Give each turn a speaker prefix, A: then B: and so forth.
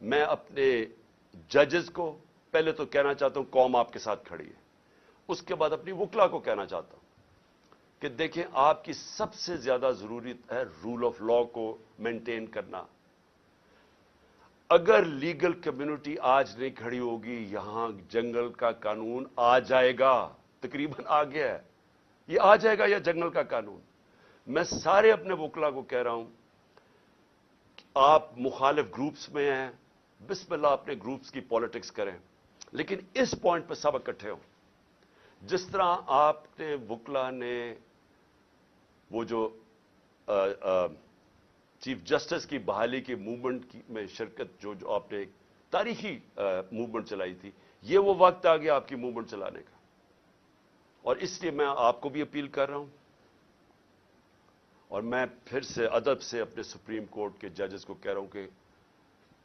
A: میں اپنے ججز کو پہلے تو کہنا چاہتا ہوں قوم آپ کے ساتھ کھڑی ہے، اس کے بعد اپنی وکلا کو کہنا چاہتا ہوں کہ دیکھیں آپ کی سب سے زیادہ ضرورت ہے رول آف لا کو مینٹین کرنا۔ اگر لیگل کمیونٹی آج نہیں کھڑی ہوگی، یہاں جنگل کا قانون آ جائے گا، تقریباً آ گیا ہے، یہ آ جائے گا یا جنگل کا قانون۔ میں سارے اپنے وکلا کو کہہ رہا ہوں کہ آپ مخالف گروپس میں ہیں، بسم اللہ اپنے گروپس کی پالیٹکس کریں، لیکن اس پوائنٹ پہ سب اکٹھے ہوں۔ جس طرح آپ نے وکلا نے وہ جو چیف جسٹس کی بحالی کی موومنٹ میں شرکت جو آپ نے ایک تاریخی موومنٹ چلائی تھی، یہ وہ وقت آ گیا آپ کی موومنٹ چلانے کا، اور اس لیے میں آپ کو بھی اپیل کر رہا ہوں، اور میں پھر سے ادب سے اپنے سپریم کورٹ کے ججز کو کہہ رہا ہوں کہ